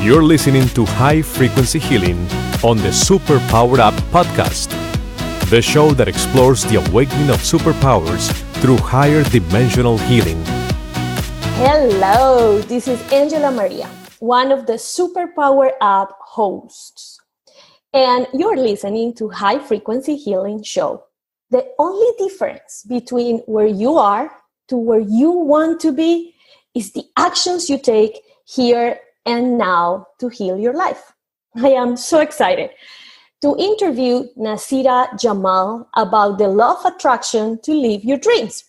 You're listening to High Frequency Healing on the Superpower Up podcast, the show that explores the awakening of superpowers through higher dimensional healing. Hello, this is AngelaMaría, one of the Superpower Up hosts, and you're listening to High Frequency Healing show. The only difference between where you are to where you want to be is the actions you take here and now to heal your life. I am so excited to interview Nasira Jamal about the law of attraction to live your dreams.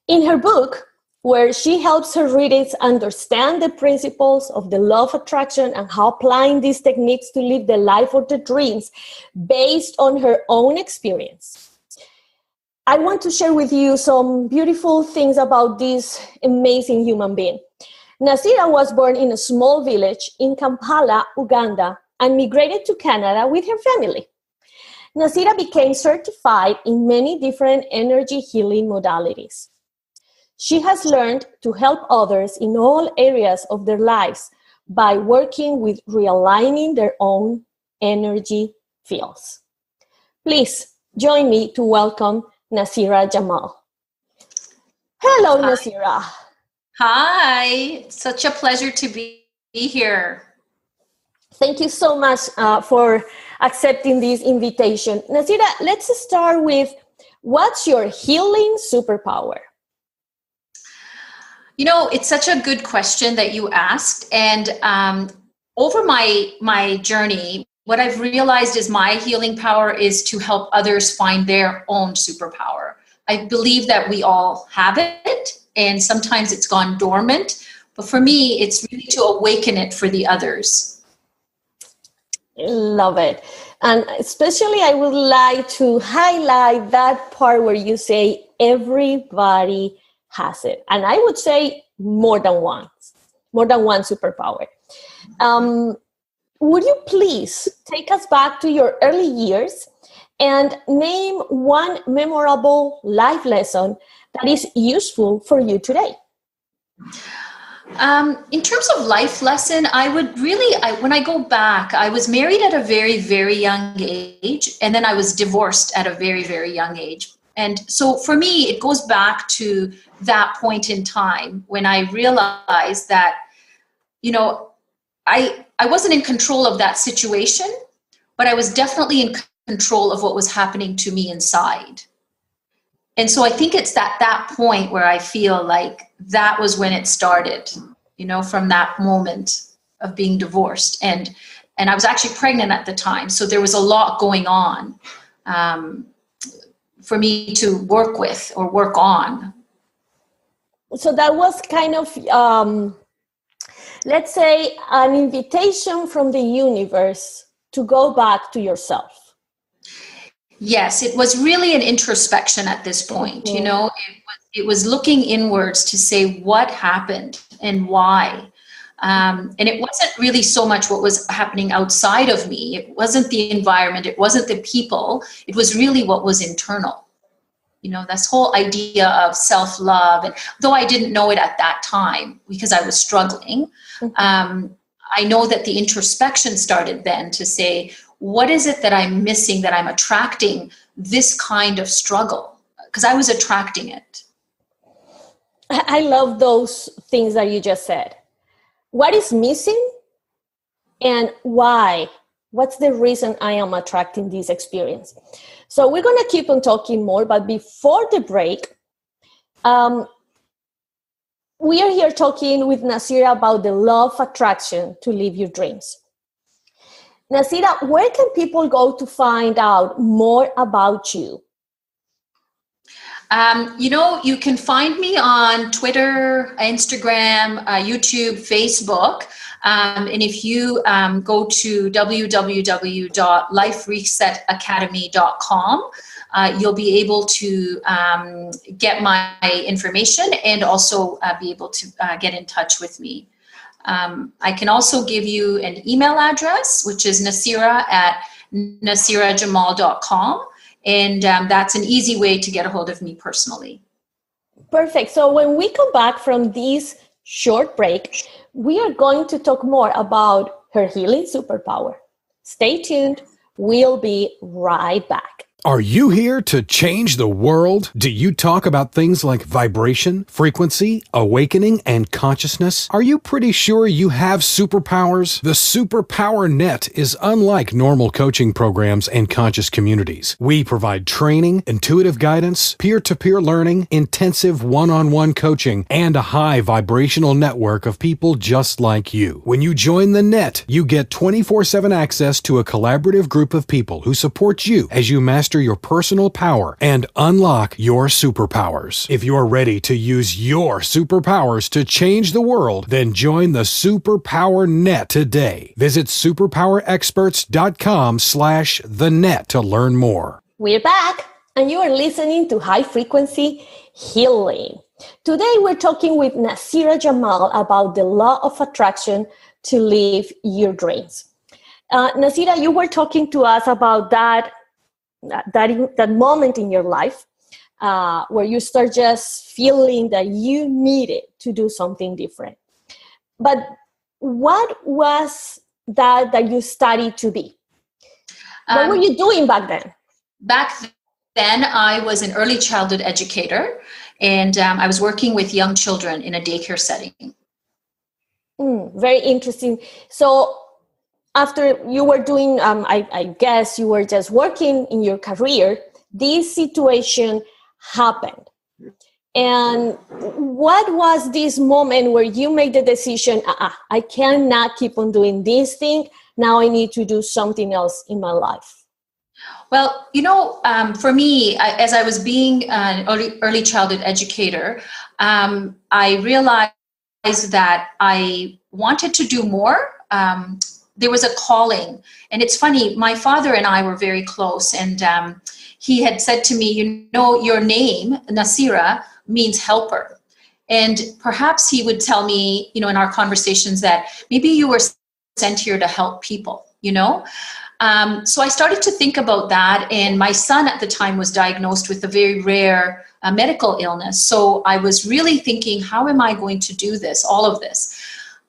In her book, where she helps her readers understand the principles of the law of attraction and how applying these techniques to live the life of their dreams based on her own experience, I want to share with you some beautiful things about this amazing human being. Nasira was born in a small village in Kampala, Uganda, and migrated to Canada with her family. Nasira became certified in many different energy healing modalities. She has learned to help others in all areas of their lives by working with realigning their own energy fields. Please join me to welcome Nasira Jamal. Hello, Hi. Nasira. Hi, such a pleasure to be here. Thank you so much for accepting this invitation. Nasira, let's start with, what's your healing superpower? You know, it's such a good question that you asked. And over my journey, what I've realized is my healing power is to help others find their own superpower. I believe that we all have it, and sometimes it's gone dormant. But for me, it's really to awaken it for the others. Love it. And especially I would like to highlight that part where you say everybody has it. And I would say more than one superpower. Would you please take us back to your early years and name one memorable life lesson that is useful for you today? In terms of life lesson, when I go back, I was married at a very, very young age, and then I was divorced at a very, very young age. And so for me, it goes back to that point in time when I realized that, you know, I wasn't in control of that situation, but I was definitely in control of what was happening to me inside. And so I think it's that point where I feel like that was when it started, you know, from that moment of being divorced. And I was actually pregnant at the time. So there was a lot going on for me to work with or work on. So that was kind of, let's say, an invitation from the universe to go back to yourself. Yes, it was really an introspection at this point. You know, it was looking inwards to say what happened and why. And it wasn't really so much what was happening outside of me. It wasn't the environment. It wasn't the people. It was really what was internal. You know, this whole idea of self-love. And though I didn't know it at that time because I was struggling, I know that the introspection started then to say, what is it that I'm missing, that I'm attracting this kind of struggle? Because I was attracting it. I love those things that you just said. What is missing and why? What's the reason I am attracting this experience? So we're going to keep on talking more, but before the break, we are here talking with Nasira about the law of attraction to live your dreams. Nasira, where can people go to find out more about you? You know, you can find me on Twitter, Instagram, YouTube, Facebook. And if you go to www.liferesetacademy.com, you'll be able to get my information and also be able to get in touch with me. I can also give you an email address, which is nasira@nasirajamal.com. And that's an easy way to get a hold of me personally. Perfect. So when we come back from this short break, we are going to talk more about her healing superpower. Stay tuned. We'll be right back. Are you here to change the world? Do you talk about things like vibration, frequency, awakening, and consciousness? Are you pretty sure you have superpowers? The Superpower Net is unlike normal coaching programs and conscious communities. We provide training, intuitive guidance, peer-to-peer learning, intensive one-on-one coaching, and a high vibrational network of people just like you. When you join the net, you get 24/7 access to a collaborative group of people who support you as you master your personal power and unlock your superpowers. If you're ready to use your superpowers to change the world, then join the Superpower Net today. Visit superpowerexperts.com/the-net to learn more. We're back, and you are listening to High Frequency Healing. Today, we're talking with Nasira Jamal about the law of attraction to live your dreams. Nasira, you were talking to us about that moment in your life where you start just feeling that you needed to do something different. But what was that you studied to be? What were you doing back then? Back then, I was an early childhood educator, and I was working with young children in a daycare setting. Very interesting. So after you were doing, I guess you were just working in your career, this situation happened. And what was this moment where you made the decision, I cannot keep on doing this thing, now I need to do something else in my life? Well, for me, as I was being an early childhood educator, I realized that I wanted to do more. There was a calling. And it's funny, my father and I were very close. And he had said to me, your name, Nasira, means helper. And perhaps he would tell me, in our conversations that maybe you were sent here to help people, So I started to think about that. And my son at the time was diagnosed with a very rare medical illness. So I was really thinking, how am I going to do this, all of this?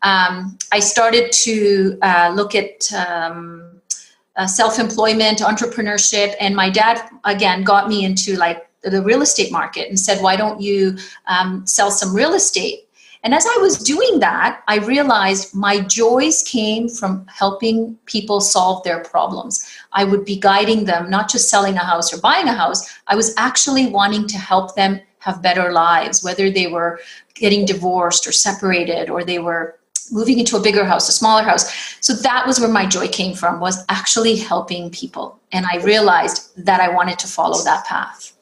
I started to look at self-employment, entrepreneurship, and my dad, again, got me into the real estate market and said, why don't you sell some real estate? And as I was doing that, I realized my joys came from helping people solve their problems. I would be guiding them, not just selling a house or buying a house. I was actually wanting to help them have better lives, whether they were getting divorced or separated, or they were moving into a bigger house, a smaller house. So that was where my joy came from, was actually helping people. And I realized that I wanted to follow that path.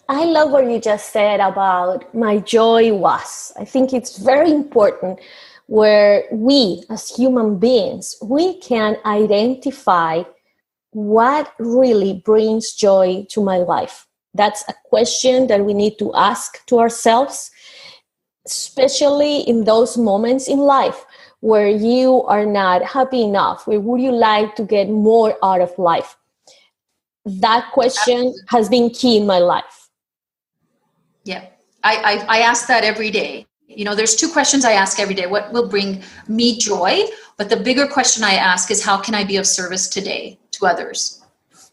I love what you just said about my joy was. I think it's very important where we as human beings, we can identify what really brings joy to my life. That's a question that we need to ask to ourselves, especially in those moments in life where you are not happy enough, where would you like to get more out of life? That question has been key in my life. Yeah, I ask that every day. There's two questions I ask every day. What will bring me joy? But the bigger question I ask is, how can I be of service today to others?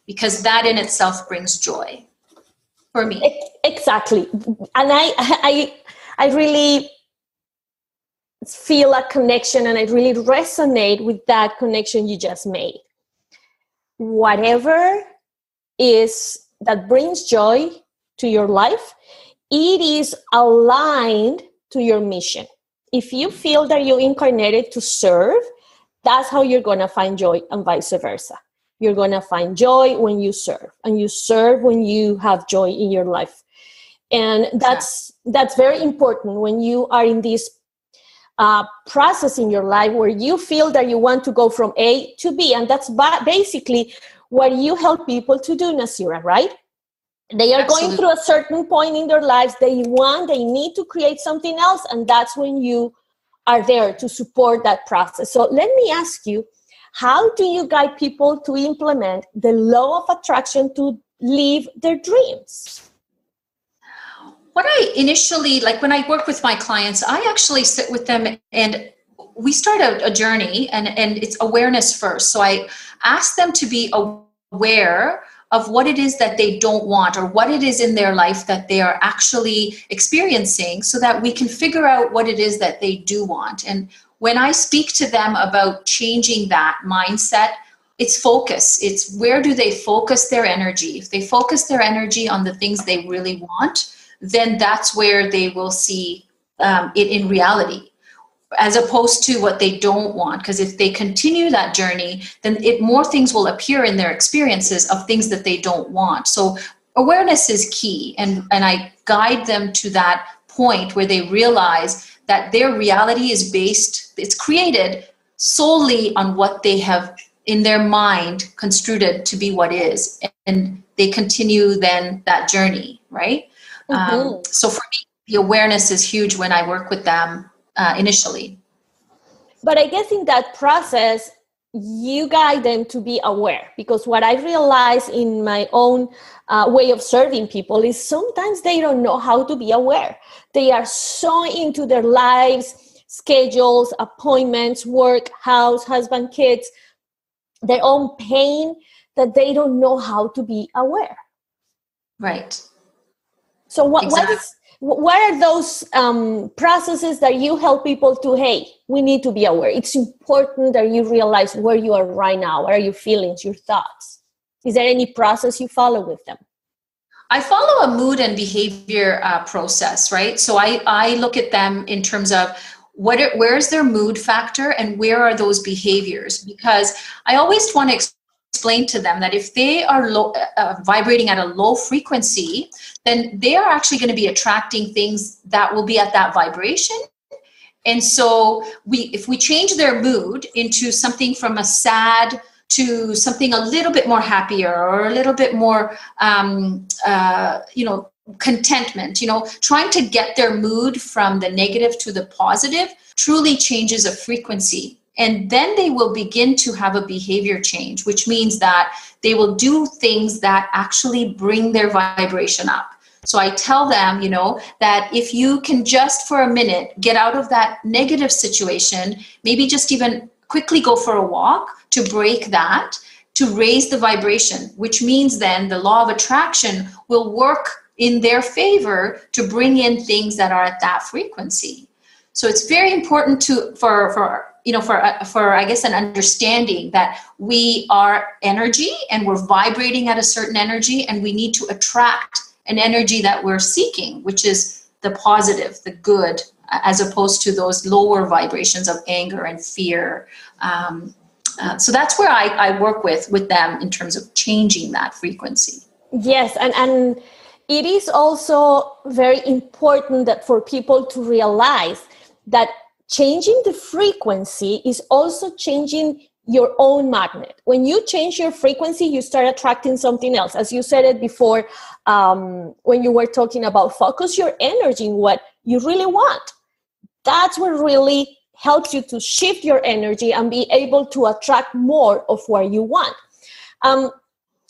Because that in itself brings joy for me. Exactly. And I really feel a connection, and I really resonate with that connection you just made. Whatever is that brings joy to your life, it is aligned to your mission. If you feel that you're incarnated to serve, that's how you're going to find joy, and vice versa. You're going to find joy when you serve, and you serve when you have joy in your life. And that's very important when you are in this process in your life where you feel that you want to go from A to B. And that's basically what you help people to do, Nasira, right? They are going through a certain point in their lives. They need to create something else. And that's when you are there to support that process. So let me ask you, how do you guide people to implement the law of attraction to live their dreams? What I initially, like when I work with my clients, I actually sit with them and we start a journey, and it's awareness first. So I ask them to be aware of what it is that they don't want, or what it is in their life that they are actually experiencing, so that we can figure out what it is that they do want. And when I speak to them about changing that mindset, it's focus. It's where do they focus their energy? If they focus their energy on the things they really want, then that's where they will see it in reality, as opposed to what they don't want. Because if they continue that journey, then more things will appear in their experiences of things that they don't want. So awareness is key. And I guide them to that point where they realize that their reality is it's created solely on what they have in their mind construed it to be what is. And they continue then that journey, right? Mm-hmm. So for me, the awareness is huge when I work with them initially. But I guess in that process, you guide them to be aware, because what I realize in my own way of serving people is sometimes they don't know how to be aware. They are so into their lives, schedules, appointments, work, house, husband, kids, their own pain, that they don't know how to be aware. Right. So what are those processes that you help people to, hey, we need to be aware. It's important that you realize where you are right now. What are your feelings, your thoughts? Is there any process you follow with them? I follow a mood and behavior process, right? So I look at them in terms of where's their mood factor and where are those behaviors? Because I always want to explain to them that if they are vibrating at a low frequency, then they are actually going to be attracting things that will be at that vibration. And so if we change their mood into something from a sad to something a little bit more happier, or a little bit more, contentment, trying to get their mood from the negative to the positive truly changes a frequency. And then they will begin to have a behavior change, which means that they will do things that actually bring their vibration up. So I tell them, that if you can just for a minute get out of that negative situation, maybe just even quickly go for a walk to break that, to raise the vibration, which means then the law of attraction will work in their favor to bring in things that are at that frequency. So it's very important for I guess an understanding that we are energy and we're vibrating at a certain energy, and we need to attract an energy that we're seeking, which is the positive, the good, as opposed to those lower vibrations of anger and fear. So that's where I work with them in terms of changing that frequency. Yes, and it is also very important that for people to realize that changing the frequency is also changing your own magnet. When you change your frequency, you start attracting something else. As you said it before, when you were talking about focus your energy in what you really want. That's what really helps you to shift your energy and be able to attract more of what you want.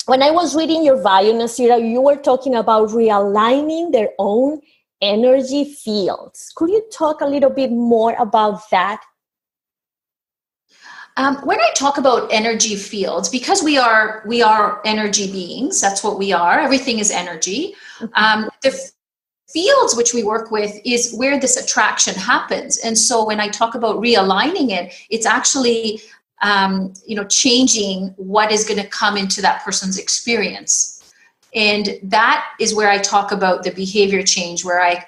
When I was reading your bio, Nasira, you were talking about realigning their own energy fields. Could you talk a little bit more about that? When I talk about energy fields, because we are energy beings, that's what we are. Everything is energy. The fields which we work with is where this attraction happens. And so when I talk about realigning it, it's actually changing what is going to come into that person's experience. And that is where I talk about the behavior change, where I,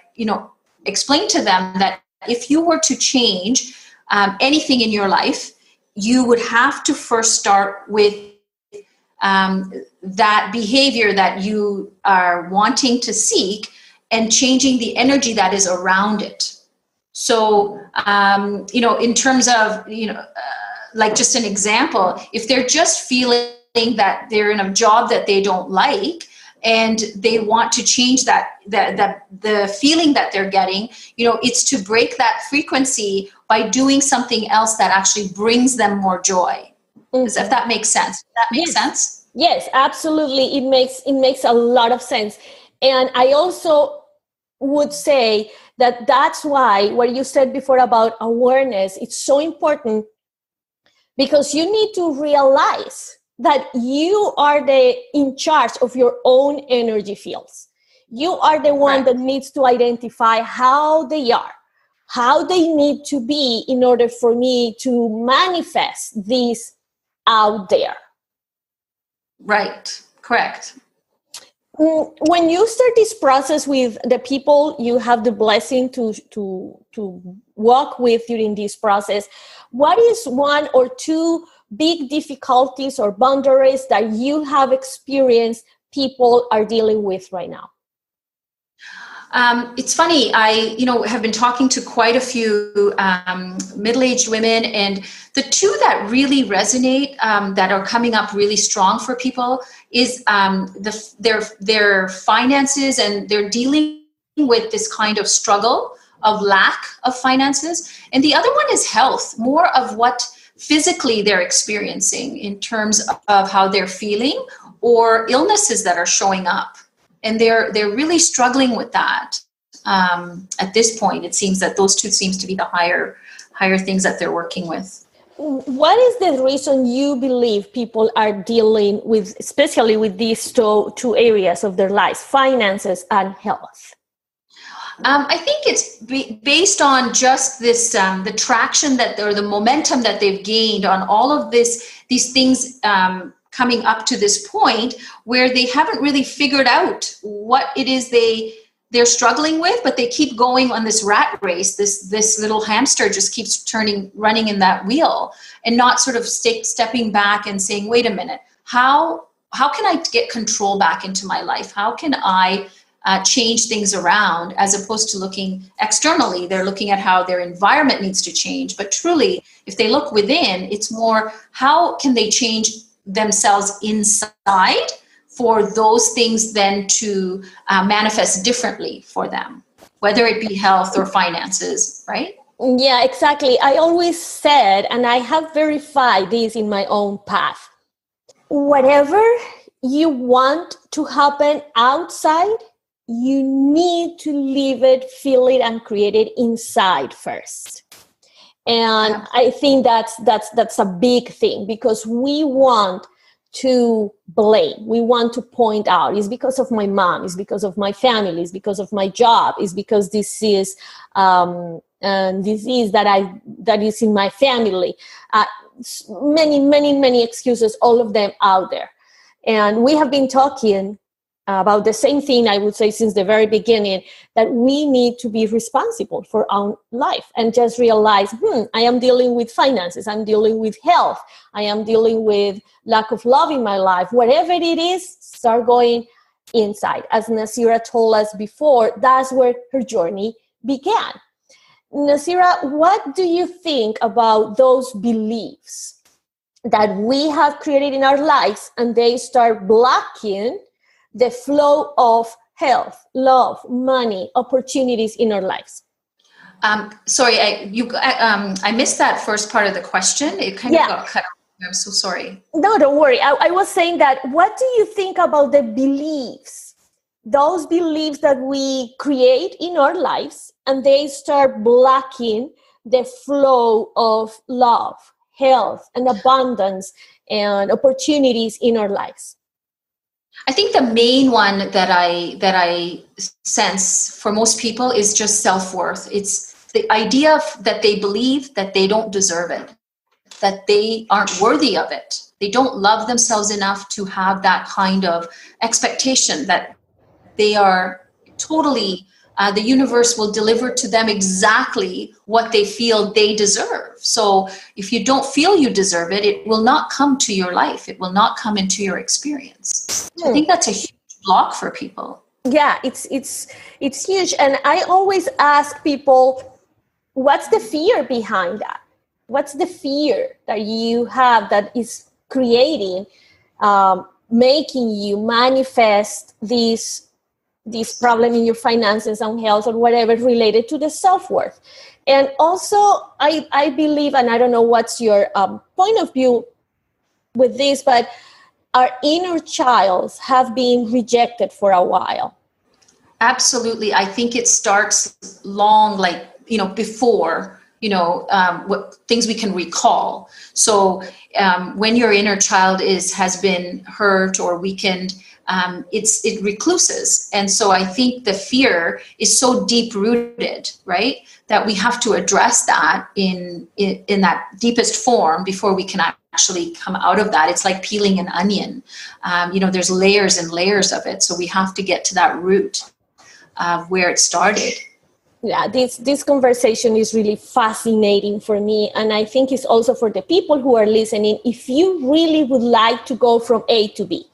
explain to them that if you were to change anything in your life, you would have to first start with that behavior that you are wanting to seek and changing the energy that is around it. So, in terms of, like just an example, if they're just feeling that they're in a job that they don't like, and they want to change that the feeling that they're getting, it's to break that frequency by doing something else that actually brings them more joy. Mm-hmm. If that makes sense. Does that make sense? Yes, absolutely. It makes a lot of sense. And I also would say that that's why what you said before about awareness, it's so important, because you need to realize that you are in charge of your own energy fields. You are the one that needs to identify how they are, how they need to be in order for me to manifest this out there. Right. Correct. When you start this process with the people you have the blessing to walk with during this process, what is one or two big difficulties or boundaries that you have experienced people are dealing with right now? It's funny. I, have been talking to quite a few middle-aged women, and the two that really resonate, that are coming up really strong for people, is their finances, and they're dealing with this kind of struggle of lack of finances. And the other one is health, more of what physically they're experiencing in terms of how they're feeling, or illnesses that are showing up. And they're really struggling with that. At this point, it seems that those two seems to be the higher things that they're working with. What is the reason you believe people are dealing with, especially with these two areas of their lives, finances and health? I think it's based on just this, the traction or the momentum that they've gained on all of these things coming up to this point, where they haven't really figured out what it is they're struggling with, but they keep going on this rat race. This little hamster just keeps running in that wheel, and not sort of stepping back and saying, wait a minute, how can I get control back into my life? How can I change things around, as opposed to looking externally? They're looking at how their environment needs to change. But truly, if they look within, it's more, how can they change themselves inside for those things then to manifest differently for them, whether it be health or finances, right? Yeah, exactly. I always said, and I have verified this in my own path, whatever you want to happen outside, you need to live it, feel it, and create it inside first. And I think that's a big thing, because we want to blame. We want to point out, it's because of my mom, it's because of my family, it's because of my job, it's because this is disease that is in my family. Many excuses, all of them out there. And we have been talking about the same thing, I would say, since the very beginning, that we need to be responsible for our life and just realize, I am dealing with finances, I'm dealing with health, I am dealing with lack of love in my life. Whatever it is, start going inside. As Nasira told us before, that's where her journey began. Nasira, what do you think about those beliefs that we have created in our lives, and they start blocking the flow of health, love, money, opportunities in our lives? Sorry, I missed that first part of the question. It kind of got cut off. I'm so sorry. No, don't worry. I was saying that, what do you think about the beliefs, those beliefs that we create in our lives, and they start blocking the flow of love, health, and abundance and opportunities in our lives? I think the main one that I sense for most people is just self-worth. It's the idea that they believe that they don't deserve it, that they aren't worthy of it. They don't love themselves enough to have that kind of expectation that they are totally, the universe will deliver to them exactly what they feel they deserve. So if you don't feel you deserve it, it will not come to your life. It will not come into your experience. So I think that's a huge block for people. Yeah, it's huge. And I always ask people, what's the fear behind that? What's the fear that you have that is creating, making you manifest this problem in your finances and health or whatever related to the self-worth? And also, I believe, and I don't know what's your point of view with this, but our inner childs have been rejected for a while. Absolutely. I think it starts long, like, before, what things we can recall. So when your inner child has been hurt or weakened, it recluses. And so I think the fear is so deep rooted, right, that we have to address that in that deepest form before we can actually come out of that. It's like peeling an onion. There's layers and layers of it. So we have to get to that root of where it started. Yeah, this conversation is really fascinating for me. And I think it's also for the people who are listening. If you really would like to go from A to B,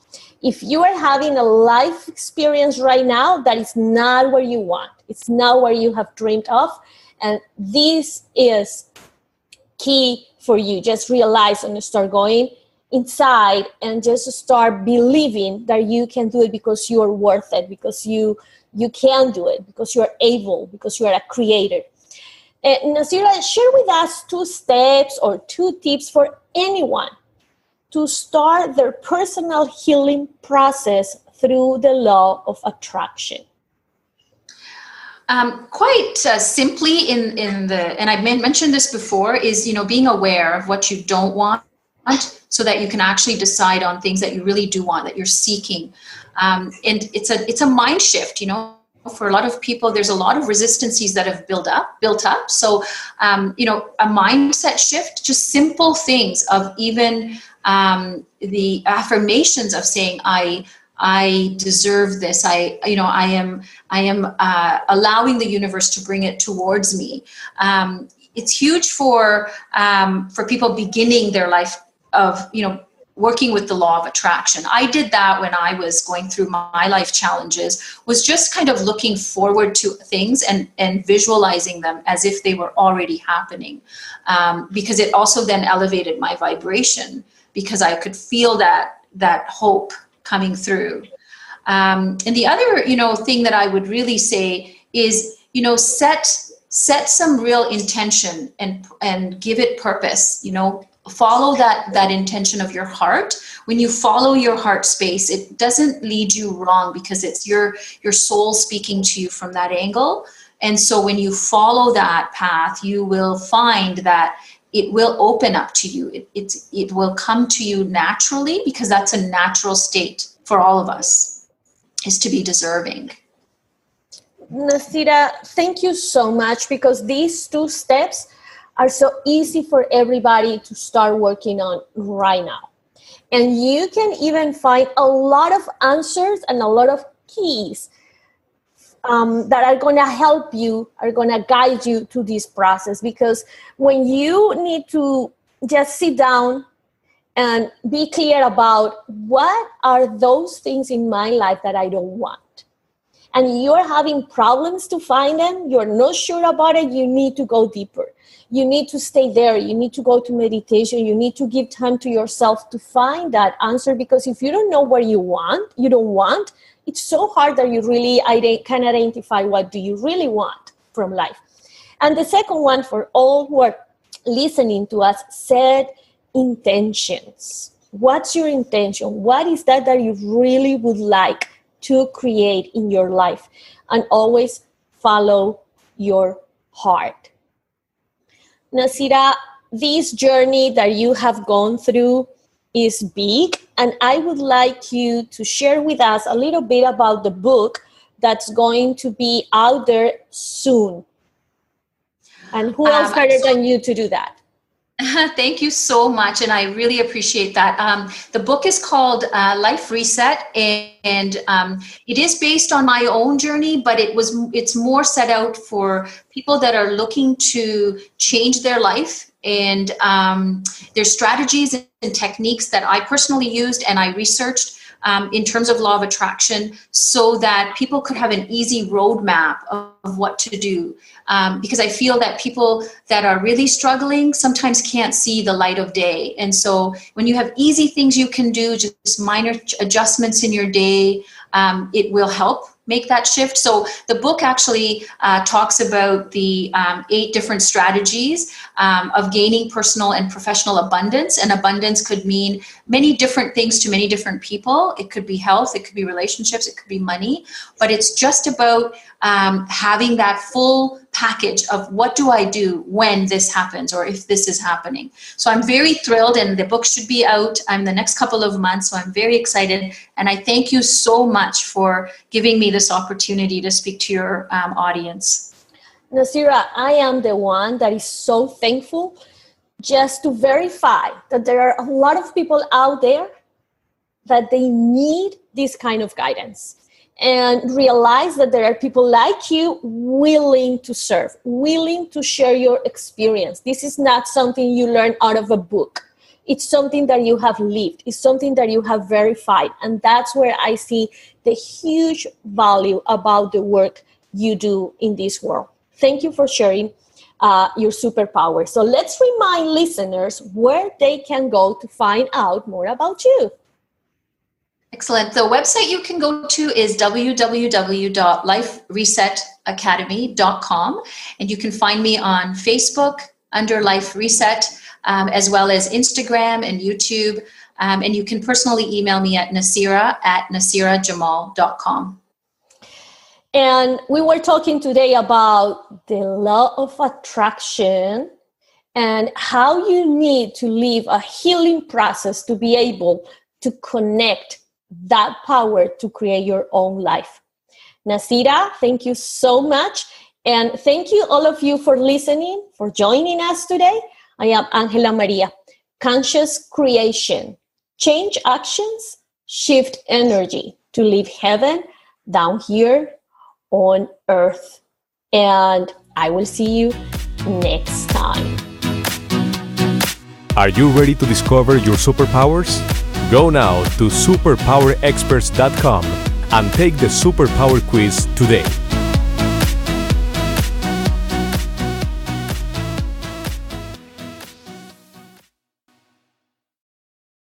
if you are having a life experience right now that is not where you want, it's not where you have dreamed of, and this is key for you, just realize and start going inside and just start believing that you can do it because you are worth it, because you can do it, because you are able, because you are a creator. Nasira, share with us 2 steps or 2 tips for anyone to start their personal healing process through the law of attraction. Quite simply, and I mentioned this before, is being aware of what you don't want, so that you can actually decide on things that you really do want, that you're seeking. And it's a mind shift. For a lot of people, there's a lot of resistances that have built up. So, a mindset shift, just simple things of even the affirmations of saying, I deserve this. I am allowing the universe to bring it towards me. It's huge for people beginning their life of, working with the law of attraction. I did that when I was going through my life challenges, was just kind of looking forward to things and visualizing them as if they were already happening. Because it also then elevated my vibration, because I could feel that hope coming through. And the other, thing that I would really say is, set some real intention and give it purpose. Follow that intention of your heart. When you follow your heart space, it doesn't lead you wrong, because it's your soul speaking to you from that angle. And so when you follow that path, you will find that it will open up to you. It will come to you naturally, because that's a natural state for all of us, is to be deserving. Nasira, thank you so much, because these 2 steps are so easy for everybody to start working on right now. And you can even find a lot of answers and a lot of keys that are going to help you, are going to guide you to this process. Because when you need to just sit down and be clear about what are those things in my life that I don't want, and you're having problems to find them, you're not sure about it, you need to go deeper. You need to stay there. You need to go to meditation. You need to give time to yourself to find that answer, because if you don't know what you don't want, it's so hard that you really can identify what do you really want from life. And the second one, for all who are listening to us, set intentions. What's your intention? What is that you really would like to create in your life? And always follow your heart. Nasira, this journey that you have gone through is big, and I would like you to share with us a little bit about the book that's going to be out there soon. And who else better than you to do that? Thank you so much, and I really appreciate that. The book is called Life Reset, and it is based on my own journey, but it's more set out for people that are looking to change their life, and there's strategies and techniques that I personally used and I researched in terms of law of attraction, so that people could have an easy roadmap of what to do. Because I feel that people that are really struggling sometimes can't see the light of day. And so when you have easy things you can do, just minor adjustments in your day, it will help make that shift. So the book actually talks about the 8 different strategies of gaining personal and professional abundance. And abundance could mean many different things to many different people. It could be health, it could be relationships, it could be money, but it's just about having that full package of what do I do when this happens or if this is happening. So I'm very thrilled, and the book should be out in the next couple of months. So I'm very excited. And I thank you so much for giving me this opportunity to speak to your audience. Nasira, I am the one that is so thankful just to verify that there are a lot of people out there that they need this kind of guidance, and realize that there are people like you willing to serve, willing to share your experience. This is not something you learn out of a book. It's something that you have lived. It's something that you have verified. And that's where I see the huge value about the work you do in this world. Thank you for sharing your superpower. So let's remind listeners where they can go to find out more about you. Excellent. The website you can go to is www.liferesetacademy.com. And you can find me on Facebook under Life Reset, as well as Instagram and YouTube. And you can personally email me at nasirajamal.com. And we were talking today about the law of attraction and how you need to live a healing process to be able to connect that power to create your own life. Nasira, thank you so much. And thank you all of you for listening, for joining us today. I am AngelaMaría. Conscious creation. Change actions, shift energy to live heaven down here on earth. And I will see you next time. Are you ready to discover your superpowers? Go now to superpowerexperts.com and take the superpower quiz today.